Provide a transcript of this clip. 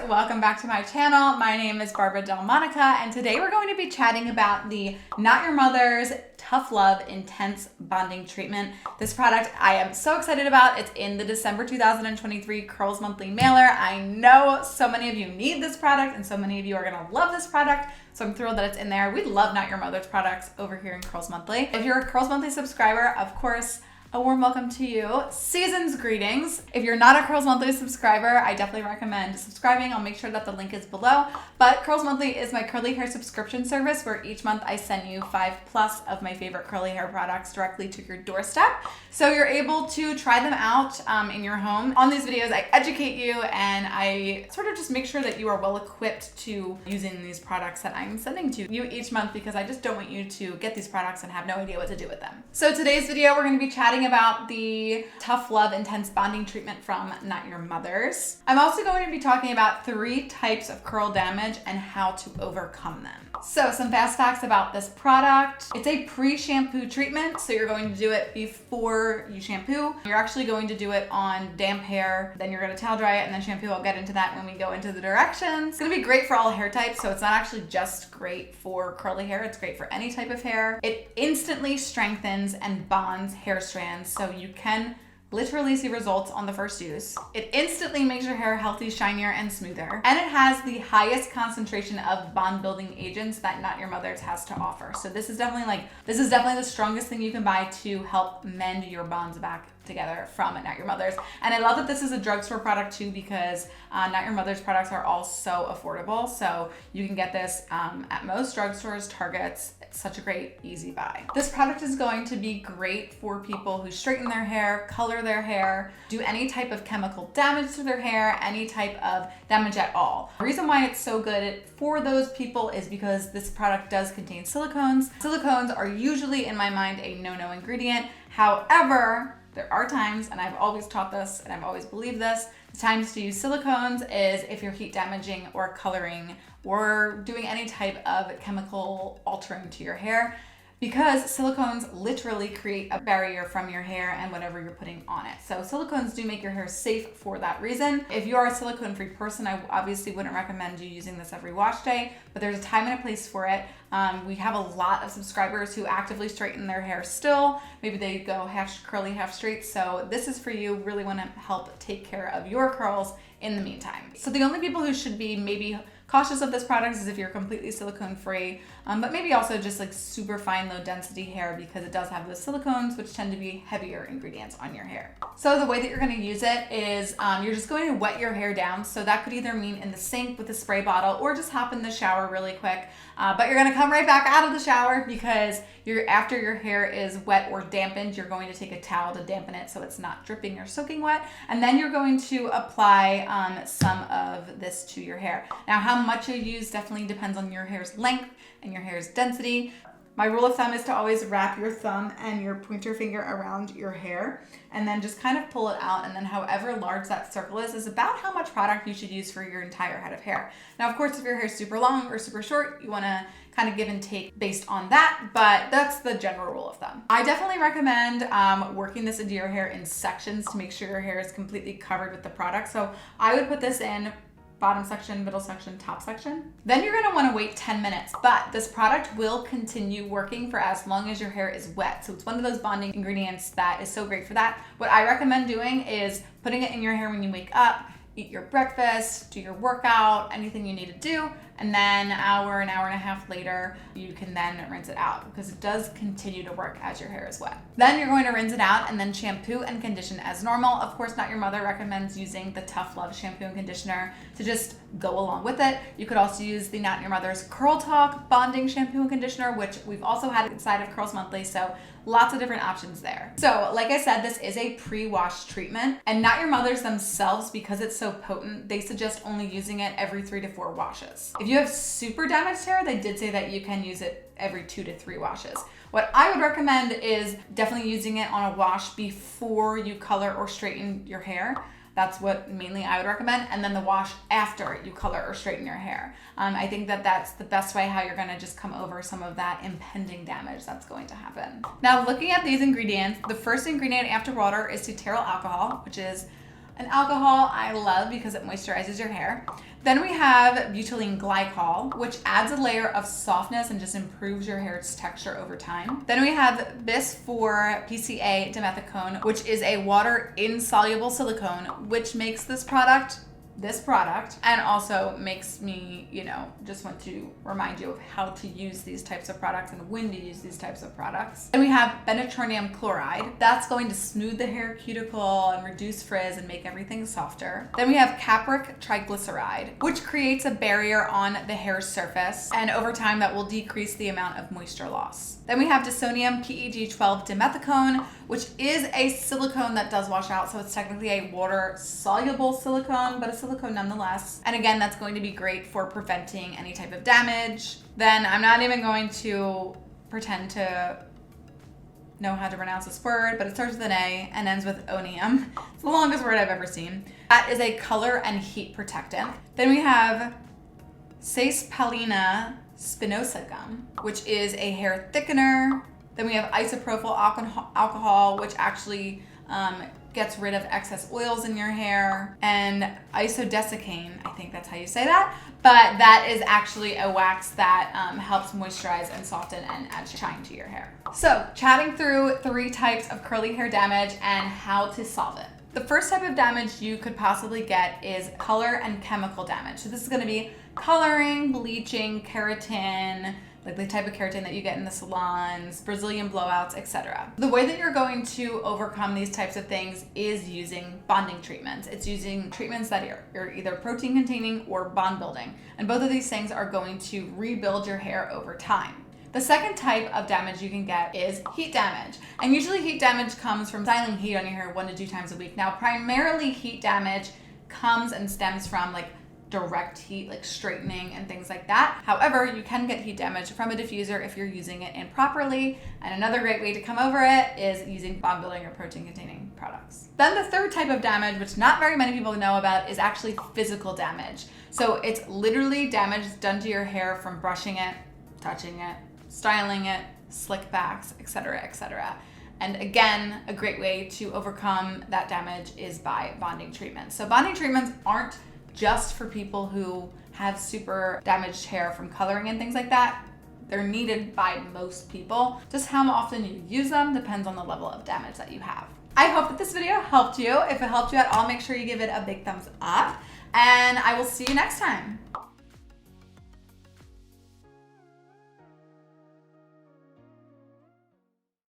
welcome back to my channel. My name is Barbara Delmonica, and today we're going to be chatting about the Not Your Mother's Tough Love Intense Bonding Treatment. This product I am so excited about. It's in the December 2023 Curls Monthly mailer. I know so many of you need this product and so many of you are gonna love this product, so I'm thrilled that it's in there. We love Not Your Mother's products over here in Curls Monthly. If you're a Curls Monthly subscriber, of course, a warm welcome to you. Season's greetings. If you're not a Curls Monthly subscriber, I definitely recommend subscribing. I'll make sure that the link is below. But Curls Monthly is my curly hair subscription service where each month I send you 5+ of my favorite curly hair products directly to your doorstep. So you're able to try them out in your home. On these videos, I educate you and I sort of just make sure that you are well equipped to using these products that I'm sending to you each month, because I just don't want you to get these products and have no idea what to do with them. So today's video, we're going to be chatting about the Tough Love Intense Bonding Treatment from Not Your Mother's. I'm also going to be talking about 3 types of curl damage and how to overcome them. So some fast facts about this product. It's a pre-shampoo treatment, so you're going to do it before you shampoo. You're actually going to do it on damp hair, then you're going to towel dry it and then shampoo. I'll get into that when we go into the directions. It's going to be great for all hair types, so it's not actually just great for curly hair, it's great for any type of hair. It instantly strengthens and bonds hair strands, so you can literally see results on the first use. It instantly makes your hair healthy, shinier, and smoother. And it has the highest concentration of bond building agents that Not Your Mother's has to offer. So this is definitely the strongest thing you can buy to help mend your bonds back together from Not Your Mother's. And I love that this is a drugstore product too, because Not Your Mother's products are all so affordable. So you can get this at most drugstores, Targets. It's such a great, easy buy. This product is going to be great for people who straighten their hair, color their hair, do any type of chemical damage to their hair, any type of damage at all. The reason why it's so good for those people is because this product does contain silicones. Silicones are usually, in my mind, a no-no ingredient. However, there are times, and I've always taught this and I've always believed this, the times to use silicones is if you're heat damaging or coloring or doing any type of chemical altering to your hair, because silicones literally create a barrier from your hair and whatever you're putting on it. So silicones do make your hair safe for that reason. If you are a silicone-free person, I obviously wouldn't recommend you using this every wash day, but there's a time and a place for it. We have a lot of subscribers who actively straighten their hair still. Maybe they go half curly, half straight. So this is for you. Really want to help take care of your curls in the meantime. So the only people who should be maybe cautious of this product is if you're completely silicone free, but maybe also just like super fine, low density hair, because it does have those silicones, which tend to be heavier ingredients on your hair. So the way that you're going to use it is you're just going to wet your hair down. So that could either mean in the sink with a spray bottle or just hop in the shower really quick. But you're going to come right back out of the shower, because after your hair is wet or dampened, you're going to take a towel to dampen it so it's not dripping or soaking wet. And then you're going to apply some of this to your hair. Now, how much you use definitely depends on your hair's length and your hair's density. My rule of thumb is to always wrap your thumb and your pointer finger around your hair and then just kind of pull it out, and then however large that circle is about how much product you should use for your entire head of hair. Now, of course, if your hair is super long or super short, you want to kind of give and take based on that, but that's the general rule of thumb. I definitely recommend working this into your hair in sections to make sure your hair is completely covered with the product. So I would put this in bottom section, middle section, top section. Then you're gonna wanna wait 10 minutes, but this product will continue working for as long as your hair is wet. So it's one of those bonding ingredients that is so great for that. What I recommend doing is putting it in your hair when you wake up, eat your breakfast, do your workout, anything you need to do, and then an hour and a half later, you can then rinse it out, because it does continue to work as your hair is wet. Then you're going to rinse it out and then shampoo and condition as normal. Of course, Not Your Mother recommends using the Tough Love shampoo and conditioner to just go along with it. You could also use the Not Your Mother's Curl Talk bonding shampoo and conditioner, which we've also had inside of Curls Monthly, so lots of different options there. So like I said, this is a pre-wash treatment, and Not Your Mother's themselves, because it's so potent, they suggest only using it every 3 to 4 washes. If you have super damaged hair, they did say that you can use it every 2 to 3 washes. What I would recommend is definitely using it on a wash before you color or straighten your hair. That's what mainly I would recommend. And then the wash after you color or straighten your hair. I think that that's the best way how you're gonna just come over some of that impending damage that's going to happen. Now, looking at these ingredients, the first ingredient after water is deuteryl alcohol, which is and alcohol I love because it moisturizes your hair. Then we have butylene glycol, which adds a layer of softness and just improves your hair's texture over time. Then we have bis for PCA dimethicone, which is a water-insoluble silicone, which makes this product, and also makes me, just want to remind you of how to use these types of products and when to use these types of products. Then we have benzotronium chloride. That's going to smooth the hair cuticle and reduce frizz and make everything softer. Then we have capric triglyceride, which creates a barrier on the hair's surface, and over time that will decrease the amount of moisture loss. Then we have disonium PEG12 dimethicone, which is a silicone that does wash out, so it's technically a water-soluble silicone, but a silicone nonetheless. And again, that's going to be great for preventing any type of damage. Then I'm not even going to pretend to know how to pronounce this word, but it starts with an A and ends with onium. It's the longest word I've ever seen. That is a color and heat protectant. Then we have Saspalina spinosa gum, which is a hair thickener. Then we have isopropyl alcohol, which actually gets rid of excess oils in your hair, and isodesiccane, I think that's how you say that, but that is actually a wax that helps moisturize and soften and add shine to your hair. So, chatting through 3 types of curly hair damage and how to solve it. The first type of damage you could possibly get is color and chemical damage. So this is going to be coloring, bleaching, keratin, like the type of keratin that you get in the salons, Brazilian blowouts, etc. The way that you're going to overcome these types of things is using bonding treatments. It's using treatments that are either protein containing or bond building. And both of these things are going to rebuild your hair over time. The second type of damage you can get is heat damage. And usually heat damage comes from styling heat on your hair 1 to 2 times a week. Now, primarily heat damage comes and stems from like direct heat, like straightening and things like that. However, you can get heat damage from a diffuser if you're using it improperly. And another great way to come over it is using bond building or protein containing products. Then the third type of damage, which not very many people know about, is actually physical damage. So it's literally damage done to your hair from brushing it, touching it, styling it, slick backs, etc., etc. And again, a great way to overcome that damage is by bonding treatments. So bonding treatments aren't just for people who have super damaged hair from coloring and things like that. They're needed by most people. Just how often you use them depends on the level of damage that you have. I hope that this video helped you. If it helped you at all, make sure you give it a big thumbs up, and I will see you next time.